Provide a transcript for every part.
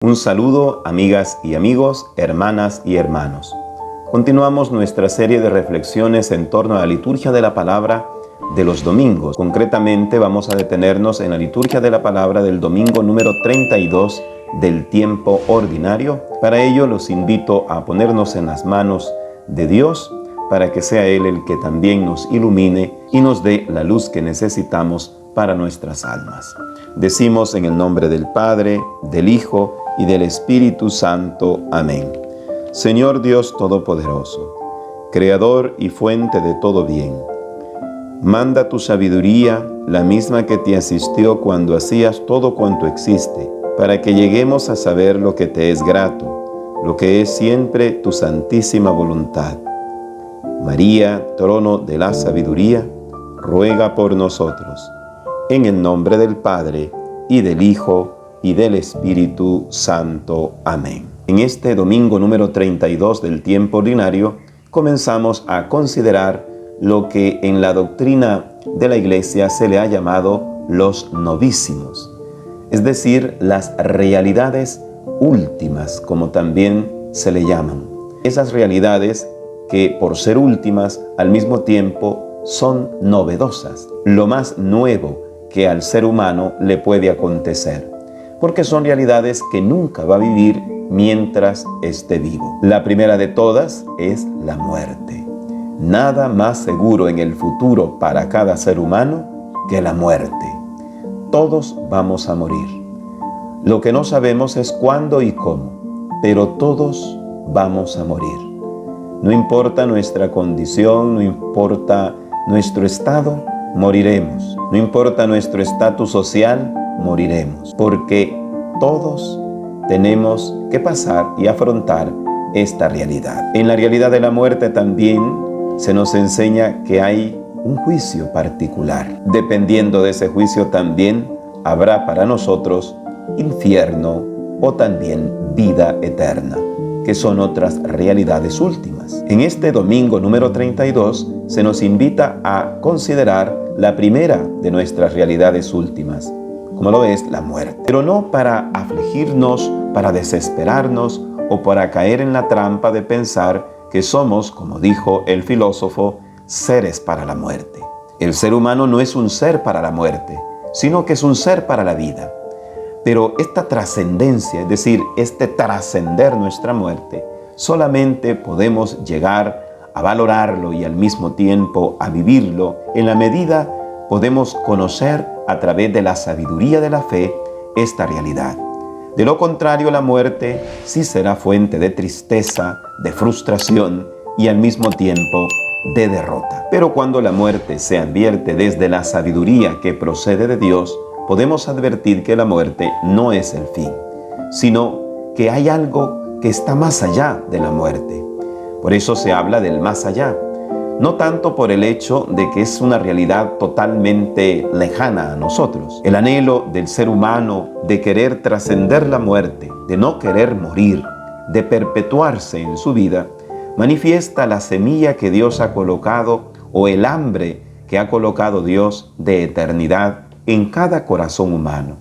Un saludo, amigas y amigos, hermanas y hermanos. Continuamos nuestra serie de reflexiones en torno a la liturgia de la palabra de los domingos. Concretamente vamos a detenernos en la liturgia de la palabra del domingo número 32 del tiempo ordinario. Para ello los invito a ponernos en las manos de Dios para que sea Él el que también nos ilumine y nos dé la luz que necesitamos para nuestras almas. Decimos en el nombre del Padre, del Hijo y del Espíritu Santo. Amén. Señor Dios Todopoderoso, Creador y fuente de todo bien, manda tu sabiduría, la misma que te asistió cuando hacías todo cuanto existe, para que lleguemos a saber lo que te es grato, lo que es siempre tu santísima voluntad. María, trono de la sabiduría, ruega por nosotros. En el nombre del Padre, y del Hijo, y del Espíritu Santo. Amén. En este domingo número 32 del tiempo ordinario, comenzamos a considerar lo que en la doctrina de la Iglesia se le ha llamado los novísimos, es decir, las realidades últimas, como también se le llaman. Esas realidades que, por ser últimas, al mismo tiempo son novedosas, lo más nuevo que al ser humano le puede acontecer, porque son realidades que nunca va a vivir mientras esté vivo. La primera de todas es la muerte. Nada más seguro en el futuro para cada ser humano que la muerte. Todos vamos a morir. Lo que no sabemos es cuándo y cómo, pero todos vamos a morir. No importa nuestra condición, no importa nuestro estado, moriremos. No importa nuestro estatus social, moriremos. Porque todos tenemos que pasar y afrontar esta realidad. En la realidad de la muerte también se nos enseña que hay un juicio particular. Dependiendo de ese juicio también habrá para nosotros infierno o también vida eterna, que son otras realidades últimas. En este domingo número 32 se nos invita a considerar la primera de nuestras realidades últimas, como lo es la muerte. Pero no para afligirnos, para desesperarnos o para caer en la trampa de pensar que somos, como dijo el filósofo, seres para la muerte. El ser humano no es un ser para la muerte, sino que es un ser para la vida. Pero esta trascendencia, es decir, este trascender nuestra muerte, solamente podemos llegar a valorarlo y al mismo tiempo a vivirlo en la medida podemos conocer a través de la sabiduría de la fe esta realidad. De lo contrario, la muerte sí será fuente de tristeza, de frustración y al mismo tiempo de derrota. Pero cuando la muerte se advierte desde la sabiduría que procede de Dios, podemos advertir que la muerte no es el fin, sino que hay algo que está más allá de la muerte. Por eso se habla del más allá, no tanto por el hecho de que es una realidad totalmente lejana a nosotros. El anhelo del ser humano de querer trascender la muerte, de no querer morir, de perpetuarse en su vida, manifiesta la semilla que Dios ha colocado o el hambre que ha colocado Dios de eternidad en cada corazón humano.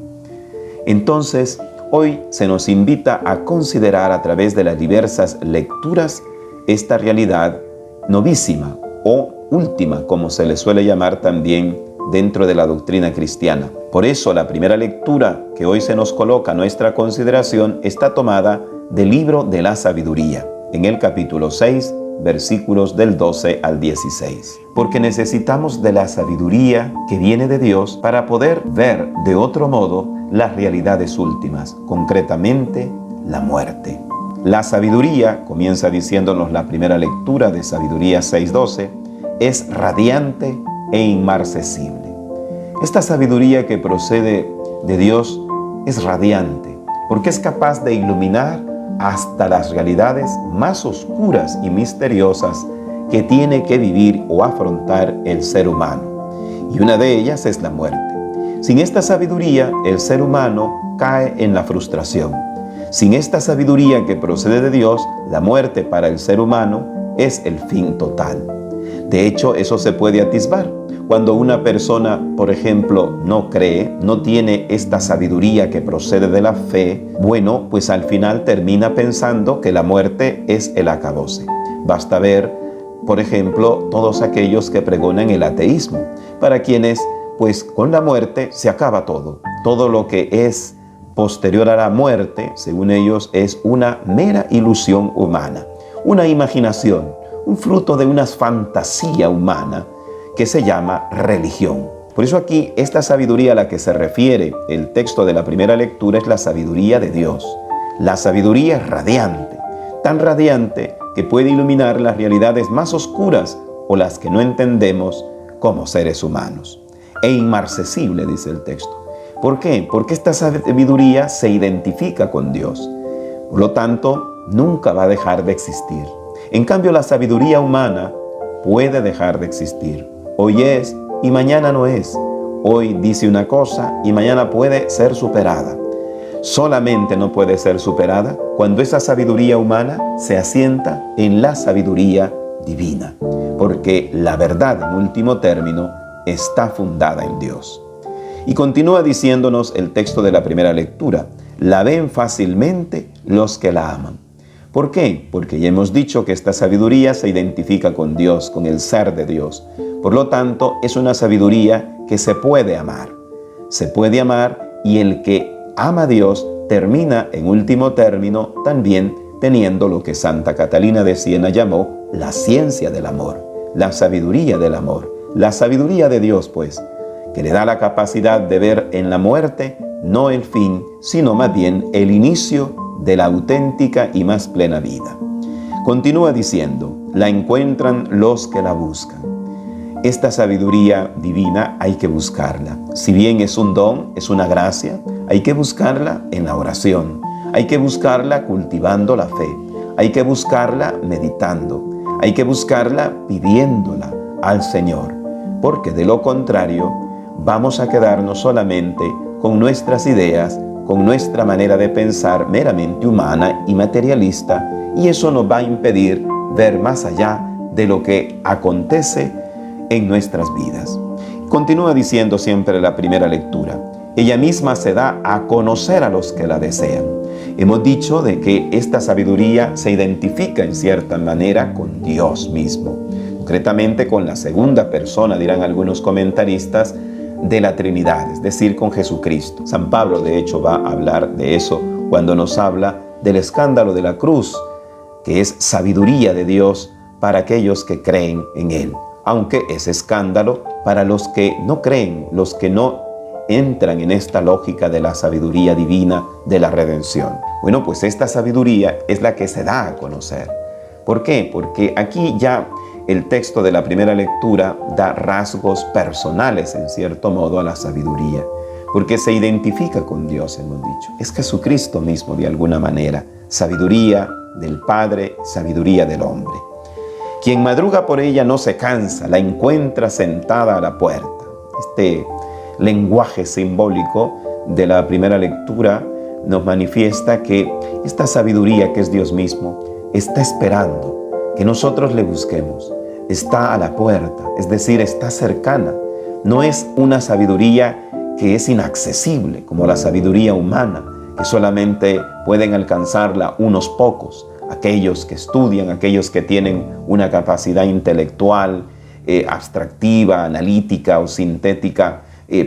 Entonces, hoy se nos invita a considerar a través de las diversas lecturas esta realidad novísima o última, como se le suele llamar también dentro de la doctrina cristiana. Por eso la primera lectura que hoy se nos coloca a nuestra consideración está tomada del libro de la sabiduría, en el capítulo 6, versículos del 12 al 16. Porque necesitamos de la sabiduría que viene de Dios para poder ver de otro modo las realidades últimas, concretamente la muerte. La sabiduría, comienza diciéndonos la primera lectura de Sabiduría 6:12, es radiante e inmarcesible. Esta sabiduría que procede de Dios es radiante, porque es capaz de iluminar hasta las realidades más oscuras y misteriosas que tiene que vivir o afrontar el ser humano. Y una de ellas es la muerte. Sin esta sabiduría, el ser humano cae en la frustración. Sin esta sabiduría que procede de Dios, la muerte para el ser humano es el fin total. De hecho, eso se puede atisbar Cuando una persona, por ejemplo, no cree, no tiene esta sabiduría que procede de la fe, bueno, pues al final termina pensando que la muerte es el acabose. Basta ver, por ejemplo, todos aquellos que pregonan el ateísmo, para quienes, pues con la muerte se acaba todo. Todo lo que es posterior a la muerte, según ellos, es una mera ilusión humana, una imaginación, un fruto de una fantasía humana que se llama religión. Por eso aquí esta sabiduría a la que se refiere el texto de la primera lectura es la sabiduría de Dios. La sabiduría es radiante, tan radiante que puede iluminar las realidades más oscuras o las que no entendemos como seres humanos. E inmarcesible, dice el texto. ¿Por qué? Porque esta sabiduría se identifica con Dios. Por lo tanto, nunca va a dejar de existir. En cambio, la sabiduría humana puede dejar de existir. Hoy es y mañana no es. Hoy dice una cosa y mañana puede ser superada. Solamente no puede ser superada cuando esa sabiduría humana se asienta en la sabiduría divina. Porque la verdad, en último término, está fundada en Dios. Y continúa diciéndonos el texto de la primera lectura: la ven fácilmente los que la aman. ¿Por qué? Porque ya hemos dicho que esta sabiduría se identifica con Dios, con el ser de Dios. Por lo tanto, es una sabiduría que se puede amar. Se puede amar, y el que ama a Dios termina, en último término, también teniendo lo que Santa Catalina de Siena llamó la ciencia del amor, la sabiduría del amor, la sabiduría de Dios, pues, que le da la capacidad de ver en la muerte no el fin, sino más bien el inicio de la auténtica y más plena vida. Continúa diciendo: la encuentran los que la buscan. Esta sabiduría divina hay que buscarla. Si bien es un don, es una gracia, hay que buscarla en la oración. Hay que buscarla cultivando la fe. Hay que buscarla meditando. Hay que buscarla pidiéndola al Señor. Porque de lo contrario, vamos a quedarnos solamente con nuestras ideas, con nuestra manera de pensar meramente humana y materialista, y eso nos va a impedir ver más allá de lo que acontece en nuestras vidas. Continúa diciendo siempre la primera lectura: ella misma se da a conocer a los que la desean. Hemos dicho de que esta sabiduría se identifica en cierta manera con Dios mismo, concretamente con la segunda persona, dirán algunos comentaristas, de la Trinidad, es decir, con Jesucristo. San Pablo, de hecho, va a hablar de eso cuando nos habla del escándalo de la cruz, que es sabiduría de Dios para aquellos que creen en Él, aunque es escándalo para los que no creen, los que no entran en esta lógica de la sabiduría divina de la redención. Bueno, pues esta sabiduría es la que se da a conocer. ¿Por qué? Porque aquí ya el texto de la primera lectura da rasgos personales, en cierto modo, a la sabiduría, porque se identifica con Dios, hemos dicho. Es Jesucristo mismo, de alguna manera, sabiduría del Padre, sabiduría del hombre. Quien madruga por ella no se cansa, la encuentra sentada a la puerta. Este lenguaje simbólico de la primera lectura nos manifiesta que esta sabiduría, que es Dios mismo, está esperando que nosotros le busquemos. Está a la puerta, es decir, está cercana. No es una sabiduría que es inaccesible, como la sabiduría humana, que solamente pueden alcanzarla unos pocos, aquellos que estudian, aquellos que tienen una capacidad intelectual, abstractiva, analítica o sintética,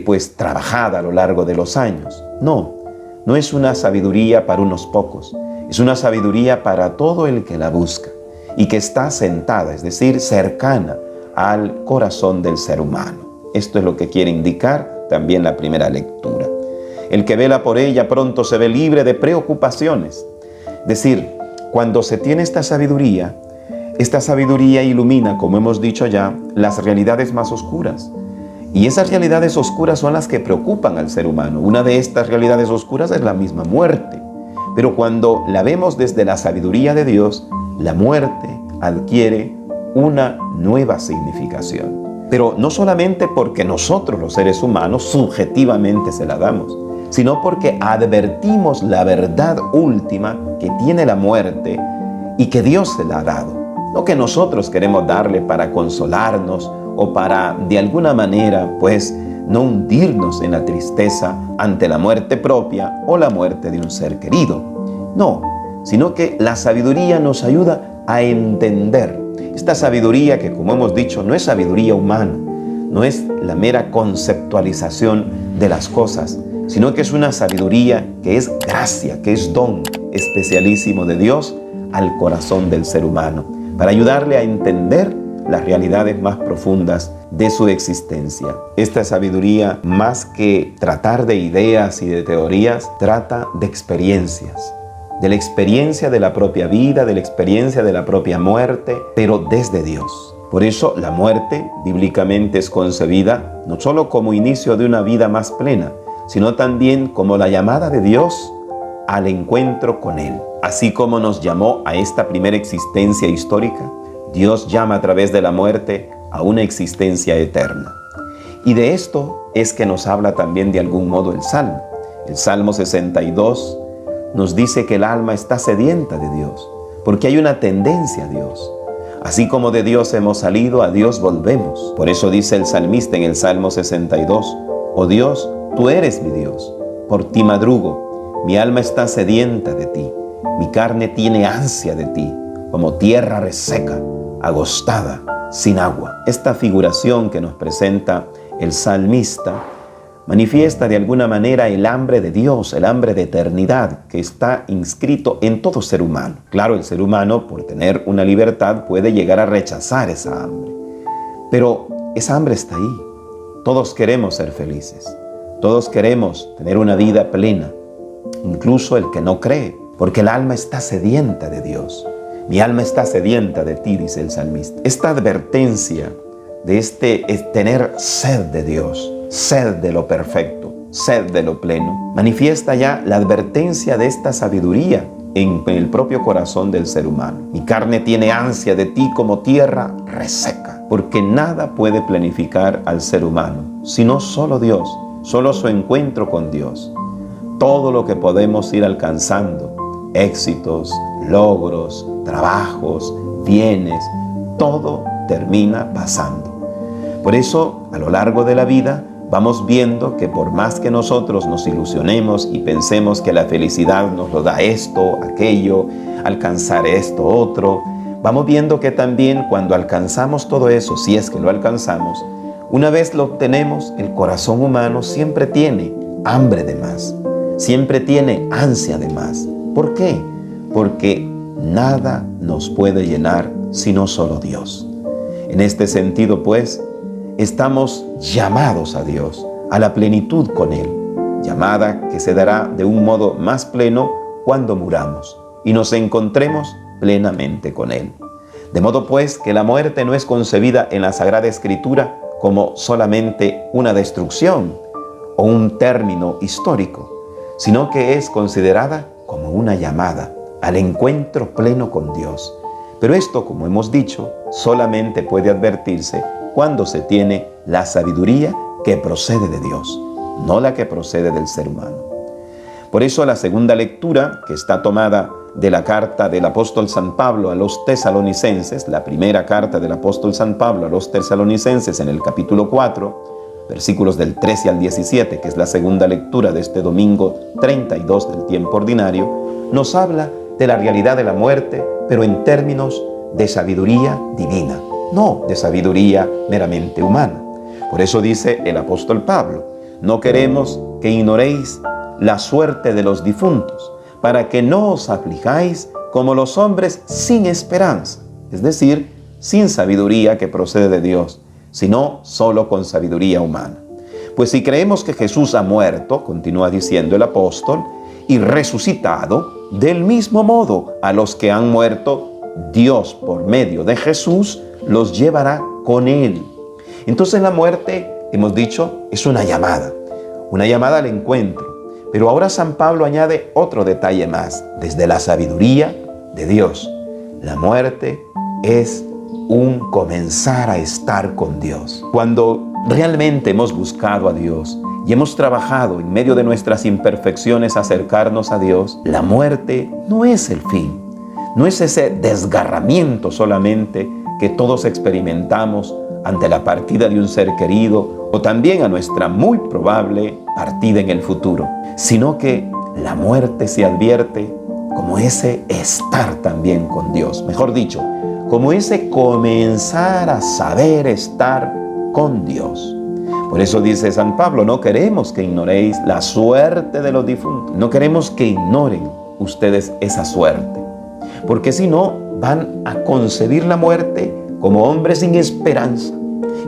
pues trabajada a lo largo de los años. No es una sabiduría para unos pocos, es una sabiduría para todo el que la busca y que está sentada, es decir, cercana al corazón del ser humano. Esto es lo que quiere indicar también la primera lectura. El que vela por ella pronto se ve libre de preocupaciones. Es decir, cuando se tiene esta sabiduría ilumina, como hemos dicho ya, las realidades más oscuras. Y esas realidades oscuras son las que preocupan al ser humano. Una de estas realidades oscuras es la misma muerte. Pero cuando la vemos desde la sabiduría de Dios, la muerte adquiere una nueva significación. Pero no solamente porque nosotros, los seres humanos, subjetivamente se la damos, sino porque advertimos la verdad última que tiene la muerte y que Dios se la ha dado. No que nosotros queremos darle para consolarnos o para de alguna manera pues no hundirnos en la tristeza ante la muerte propia o la muerte de un ser querido. No, sino que la sabiduría nos ayuda a entender. Esta sabiduría que, como hemos dicho, no es sabiduría humana, no es la mera conceptualización de las cosas, sino que es una sabiduría que es gracia, que es don especialísimo de Dios al corazón del ser humano, para ayudarle a entender las realidades más profundas de su existencia. Esta sabiduría, más que tratar de ideas y de teorías, trata de experiencias, de la experiencia de la propia vida, de la experiencia de la propia muerte, pero desde Dios. Por eso la muerte bíblicamente es concebida no solo como inicio de una vida más plena, sino también como la llamada de Dios al encuentro con Él. Así como nos llamó a esta primera existencia histórica, Dios llama a través de la muerte a una existencia eterna. Y de esto es que nos habla también de algún modo el Salmo. El Salmo 62 nos dice que el alma está sedienta de Dios, porque hay una tendencia a Dios. Así como de Dios hemos salido, a Dios volvemos. Por eso dice el salmista en el Salmo 62, «Oh Dios, tú eres mi Dios, por ti madrugo, mi alma está sedienta de ti, mi carne tiene ansia de ti, como tierra reseca, agostada, sin agua». Esta figuración que nos presenta el salmista manifiesta de alguna manera el hambre de Dios, el hambre de eternidad que está inscrito en todo ser humano. Claro, el ser humano, por tener una libertad, puede llegar a rechazar esa hambre. Pero esa hambre está ahí. Todos queremos ser felices. Todos queremos tener una vida plena. Incluso el que no cree, porque el alma está sedienta de Dios. Mi alma está sedienta de ti, dice el salmista. Esta advertencia de es tener sed de Dios, sed de lo perfecto, sed de lo pleno, manifiesta ya la advertencia de esta sabiduría en el propio corazón del ser humano. Mi carne tiene ansia de ti como tierra reseca, porque nada puede planificar al ser humano, sino solo Dios, solo su encuentro con Dios. Todo lo que podemos ir alcanzando, éxitos, logros, trabajos, bienes, todo termina pasando. Por eso, a lo largo de la vida, vamos viendo que por más que nosotros nos ilusionemos y pensemos que la felicidad nos lo da esto, aquello, alcanzar esto, otro, vamos viendo que también cuando alcanzamos todo eso, si es que lo alcanzamos, una vez lo obtenemos, el corazón humano siempre tiene hambre de más, siempre tiene ansia de más. ¿Por qué? Porque nada nos puede llenar sino solo Dios. En este sentido, pues, estamos llamados a Dios, a la plenitud con Él, llamada que se dará de un modo más pleno cuando muramos y nos encontremos plenamente con Él. De modo pues que la muerte no es concebida en la Sagrada Escritura como solamente una destrucción o un término histórico, sino que es considerada como una llamada al encuentro pleno con Dios. Pero esto, como hemos dicho, solamente puede advertirse cuando se tiene la sabiduría que procede de Dios, no la que procede del ser humano. Por eso la segunda lectura, que está tomada de la carta del apóstol San Pablo a los tesalonicenses, la primera carta del apóstol San Pablo a los tesalonicenses en el capítulo 4, versículos del 13 al 17, que es la segunda lectura de este domingo 32 del tiempo ordinario, nos habla de la realidad de la muerte, pero en términos de sabiduría divina, no de sabiduría meramente humana. Por eso dice el apóstol Pablo, no queremos que ignoréis la suerte de los difuntos, para que no os aflijáis como los hombres sin esperanza, es decir, sin sabiduría que procede de Dios, sino solo con sabiduría humana. Pues si creemos que Jesús ha muerto, continúa diciendo el apóstol, y resucitado, del mismo modo a los que han muerto, Dios por medio de Jesús los llevará con Él. Entonces la muerte, hemos dicho, es una llamada al encuentro. Pero ahora San Pablo añade otro detalle más, desde la sabiduría de Dios. La muerte es un comenzar a estar con Dios. Cuando realmente hemos buscado a Dios y hemos trabajado en medio de nuestras imperfecciones a acercarnos a Dios, la muerte no es el fin, no es ese desgarramiento solamente que todos experimentamos ante la partida de un ser querido o también a nuestra muy probable partida en el futuro, sino que la muerte se advierte como ese estar también con Dios. Mejor dicho, como ese comenzar a saber estar con Dios. Por eso dice San Pablo, no queremos que ignoréis la suerte de los difuntos. No queremos que ignoren ustedes esa suerte, porque si no, van a concebir la muerte como hombres sin esperanza.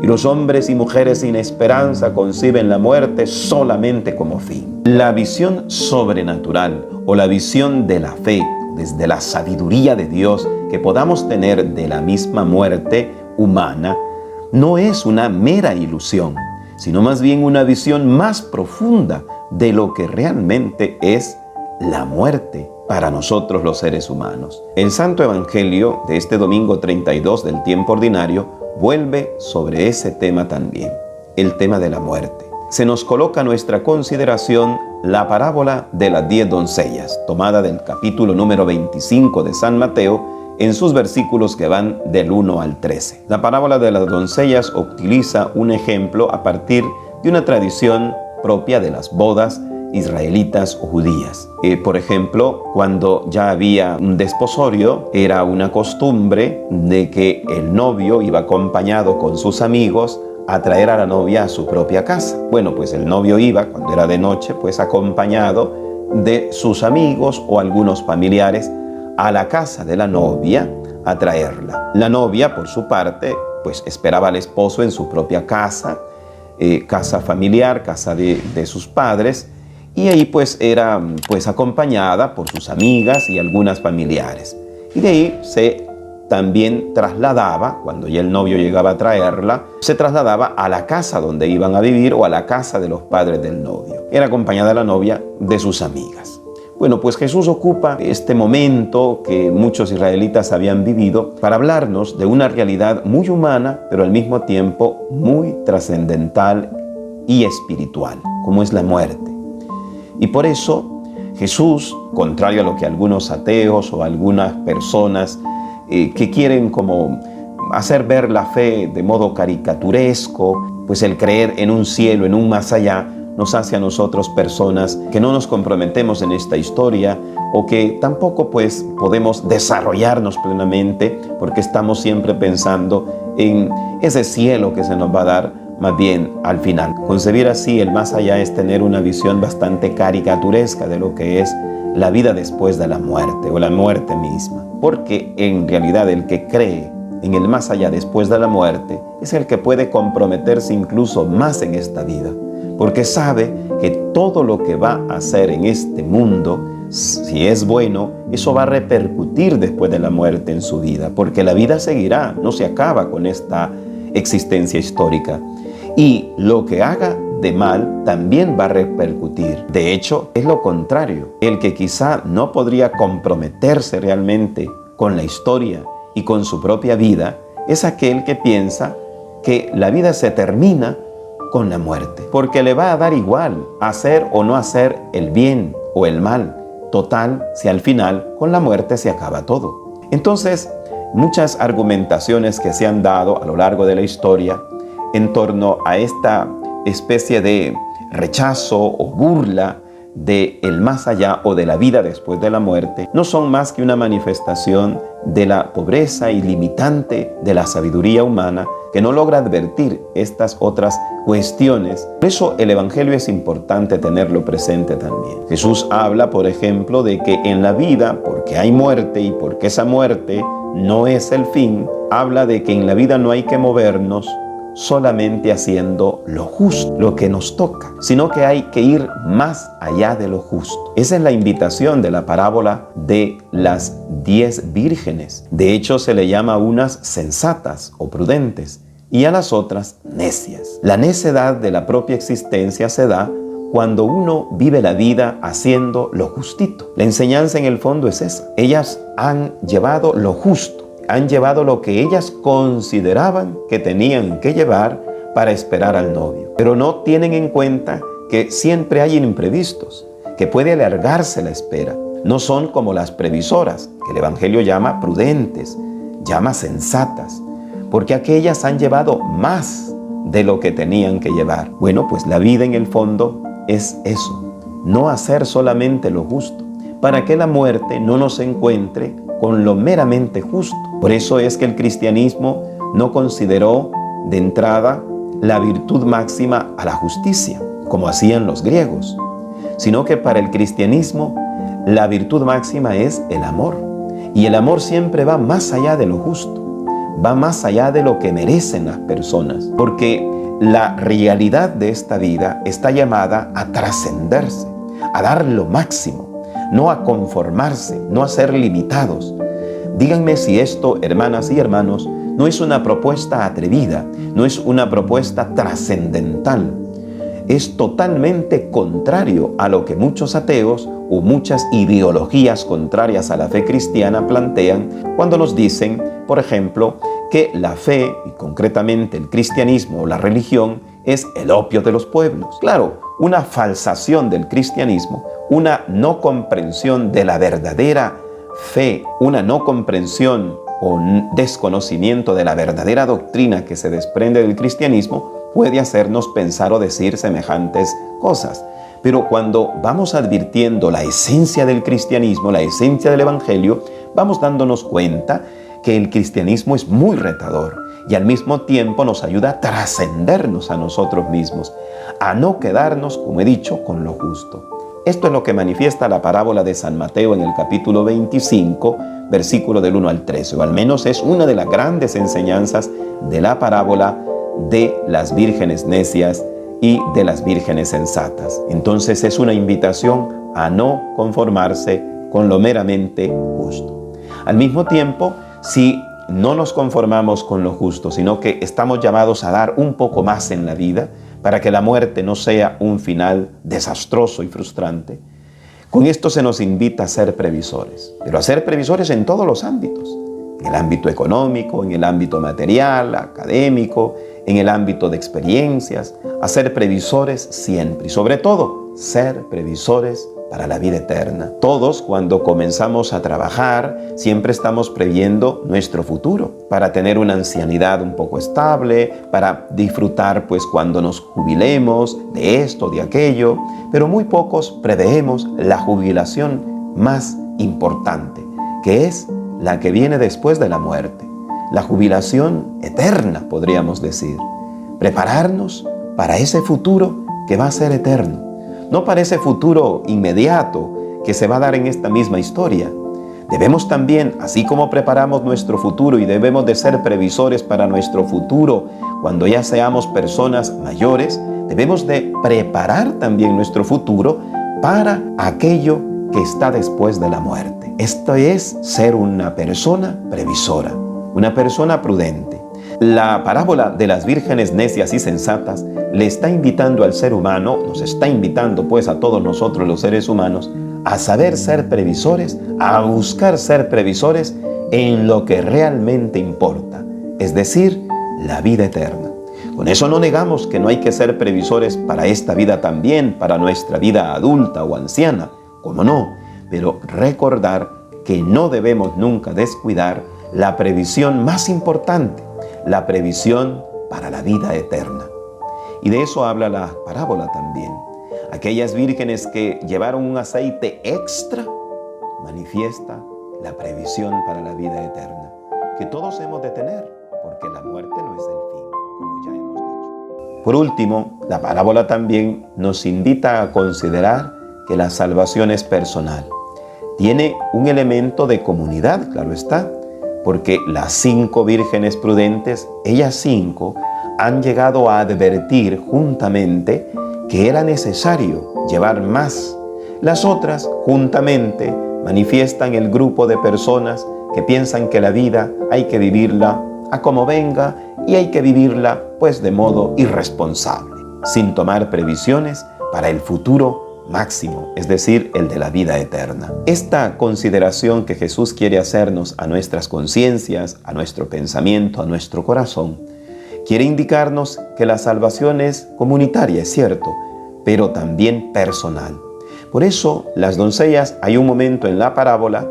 Y los hombres y mujeres sin esperanza conciben la muerte solamente como fin. La visión sobrenatural o la visión de la fe, desde la sabiduría de Dios que podamos tener de la misma muerte humana, no es una mera ilusión, sino más bien una visión más profunda de lo que realmente es la muerte para nosotros los seres humanos. El Santo Evangelio de este domingo 32 del tiempo ordinario vuelve sobre ese tema también, el tema de la muerte. Se nos coloca a nuestra consideración la parábola de las 10 doncellas, tomada del capítulo número 25 de San Mateo, en sus versículos que van del 1 al 13. La parábola de las doncellas utiliza un ejemplo a partir de una tradición propia de las bodas israelitas o judías. Por ejemplo, cuando ya había un desposorio, era una costumbre de que el novio iba acompañado con sus amigos a traer a la novia a su propia casa. Bueno, pues el novio iba, cuando era de noche, pues acompañado de sus amigos o algunos familiares a la casa de la novia a traerla. La novia, por su parte, pues esperaba al esposo en su propia casa, casa familiar, casa de sus padres, y ahí pues era pues acompañada por sus amigas y algunas familiares. Y de ahí se también trasladaba, cuando ya el novio llegaba a traerla, se trasladaba a la casa donde iban a vivir o a la casa de los padres del novio. Era acompañada la novia de sus amigas. Bueno, pues Jesús ocupa este momento que muchos israelitas habían vivido para hablarnos de una realidad muy humana, pero al mismo tiempo muy trascendental y espiritual, como es la muerte. Y por eso Jesús, contrario a lo que algunos ateos o algunas personas que quieren como hacer ver la fe de modo caricaturesco, pues el creer en un cielo, en un más allá, nos hace a nosotros personas que no nos comprometemos en esta historia o que tampoco pues podemos desarrollarnos plenamente porque estamos siempre pensando en ese cielo que se nos va a dar más bien al final. Concebir así el más allá es tener una visión bastante caricaturesca de lo que es la vida después de la muerte o la muerte misma. Porque en realidad el que cree en el más allá después de la muerte es el que puede comprometerse incluso más en esta vida. Porque sabe que todo lo que va a hacer en este mundo, si es bueno, eso va a repercutir después de la muerte en su vida. Porque la vida seguirá, no se acaba con esta existencia histórica. Y lo que haga de mal también va a repercutir. De hecho, es lo contrario. El que quizá no podría comprometerse realmente con la historia y con su propia vida es aquel que piensa que la vida se termina con la muerte, porque le va a dar igual hacer o no hacer el bien o el mal. Total, si al final con la muerte se acaba todo. Entonces, muchas argumentaciones que se han dado a lo largo de la historia en torno a esta especie de rechazo o burla de el más allá o de la vida después de la muerte, no son más que una manifestación de la pobreza ilimitante de la sabiduría humana que no logra advertir estas otras cuestiones. Por eso el Evangelio es importante tenerlo presente también. Jesús habla, por ejemplo, de que en la vida, porque hay muerte y porque esa muerte no es el fin, habla de que en la vida no hay que movernos solamente haciendo lo justo, lo que nos toca, sino que hay que ir más allá de lo justo. Esa es la invitación de la parábola de las 10 vírgenes. De hecho, se le llama a unas sensatas o prudentes y a las otras necias. La necedad de la propia existencia se da cuando uno vive la vida haciendo lo justito. La enseñanza en el fondo es esa. Ellas han llevado lo justo. Han llevado lo que ellas consideraban que tenían que llevar para esperar al novio. Pero no tienen en cuenta que siempre hay imprevistos, que puede alargarse la espera. No son como las previsoras, que el Evangelio llama prudentes, llama sensatas. porque aquellas han llevado más de lo que tenían que llevar. Bueno, pues la vida en el fondo es eso, no hacer solamente lo justo, para que la muerte no nos encuentre con lo meramente justo. Por eso es que el cristianismo no consideró de entrada la virtud máxima a la justicia, como hacían los griegos, sino que para el cristianismo la virtud máxima es el amor. Y el amor siempre va más allá de lo justo, va más allá de lo que merecen las personas, porque la realidad de esta vida está llamada a trascenderse, a dar lo máximo, no a conformarse, no a ser limitados. Díganme si esto, hermanas y hermanos, no es una propuesta atrevida, no es una propuesta trascendental. Es totalmente contrario a lo que muchos ateos o muchas ideologías contrarias a la fe cristiana plantean cuando nos dicen, por ejemplo, que la fe, y concretamente el cristianismo o la religión, es el opio de los pueblos. Claro, una falsación del cristianismo, una no comprensión de la verdadera fe, una no comprensión o desconocimiento de la verdadera doctrina que se desprende del cristianismo, puede hacernos pensar o decir semejantes cosas. Pero cuando vamos advirtiendo la esencia del cristianismo, la esencia del evangelio, vamos dándonos cuenta que el cristianismo es muy retador y al mismo tiempo nos ayuda a trascendernos a nosotros mismos, a no quedarnos, como he dicho, con lo justo. Esto es lo que manifiesta la parábola de San Mateo en el capítulo 25, versículo del 1 al 13, o al menos es una de las grandes enseñanzas de la parábola de las vírgenes necias y de las vírgenes sensatas. Entonces es una invitación a no conformarse con lo meramente justo. Al mismo tiempo, si no nos conformamos con lo justo, sino que estamos llamados a dar un poco más en la vida para que la muerte no sea un final desastroso y frustrante, con esto se nos invita a ser previsores, pero a ser previsores en todos los ámbitos, en el ámbito económico, en el ámbito material, académico, en el ámbito de experiencias, a ser previsores siempre y sobre todo ser previsores para la vida eterna. Todos cuando comenzamos a trabajar siempre estamos previendo nuestro futuro para tener una ancianidad un poco estable, para disfrutar pues cuando nos jubilemos de esto, de aquello, pero muy pocos preveemos la jubilación más importante, que es la que viene después de la muerte, la jubilación eterna, podríamos decir. Prepararnos para ese futuro que va a ser eterno, no para ese futuro inmediato que se va a dar en esta misma historia. Debemos también, así como preparamos nuestro futuro y debemos de ser previsores para nuestro futuro cuando ya seamos personas mayores, debemos de preparar también nuestro futuro para aquello que está después de la muerte. Esto es ser una persona previsora, una persona prudente. La parábola de las vírgenes necias y sensatas le está invitando al ser humano, nos está invitando pues a todos nosotros los seres humanos, a saber ser previsores, a buscar ser previsores en lo que realmente importa, es decir, la vida eterna. Con eso no negamos que no hay que ser previsores para esta vida también, para nuestra vida adulta o anciana, cómo no, pero recordar que no debemos nunca descuidar la previsión más importante, la previsión para la vida eterna. Y de eso habla la parábola también. Aquellas vírgenes que llevaron un aceite extra manifiesta la previsión para la vida eterna, que todos hemos de tener, porque la muerte no es el fin, como ya hemos dicho. Por último, la parábola también nos invita a considerar que la salvación es personal. Tiene un elemento de comunidad, claro está, porque las 5 vírgenes prudentes, ellas 5, han llegado a advertir juntamente que era necesario llevar más. Las otras, juntamente, manifiestan el grupo de personas que piensan que la vida hay que vivirla a como venga y hay que vivirla pues de modo irresponsable, sin tomar previsiones para el futuro máximo, es decir, el de la vida eterna. Esta consideración que Jesús quiere hacernos a nuestras conciencias, a nuestro pensamiento, a nuestro corazón, quiere indicarnos que la salvación es comunitaria, es cierto, pero también personal. Por eso, las doncellas, hay un momento en la parábola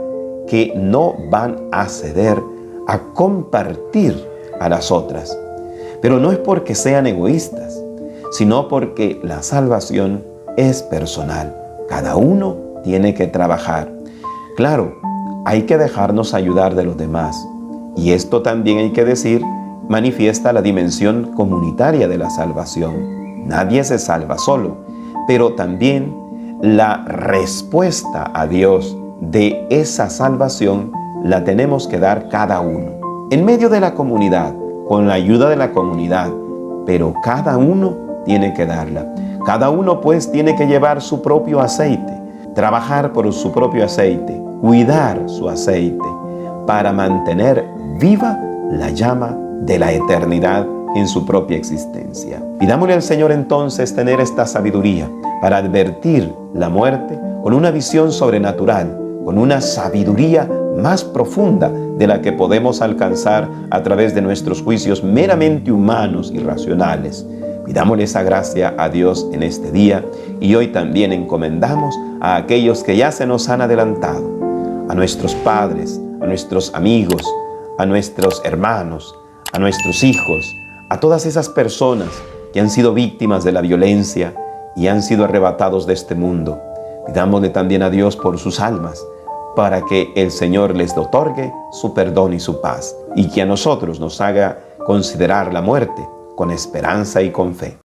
que no van a ceder a compartir a las otras. Pero no es porque sean egoístas, sino porque la salvación es personal. Cada uno tiene que trabajar. Claro, hay que dejarnos ayudar de los demás. Y esto también hay que decir, manifiesta la dimensión comunitaria de la salvación. Nadie se salva solo, pero también la respuesta a Dios de esa salvación la tenemos que dar cada uno. En medio de la comunidad, con la ayuda de la comunidad, pero cada uno tiene que darla. Cada uno pues tiene que llevar su propio aceite, trabajar por su propio aceite, cuidar su aceite para mantener viva la llama de la eternidad en su propia existencia. Pidámosle al Señor entonces tener esta sabiduría para advertir la muerte con una visión sobrenatural, con una sabiduría más profunda de la que podemos alcanzar a través de nuestros juicios meramente humanos y racionales. Pidámosle esa gracia a Dios en este día y hoy también encomendamos a aquellos que ya se nos han adelantado, a nuestros padres, a nuestros amigos, a nuestros hermanos, a nuestros hijos, a todas esas personas que han sido víctimas de la violencia y han sido arrebatados de este mundo. Pidámosle también a Dios por sus almas, para que el Señor les otorgue su perdón y su paz, y que a nosotros nos haga considerar la muerte con esperanza y con fe.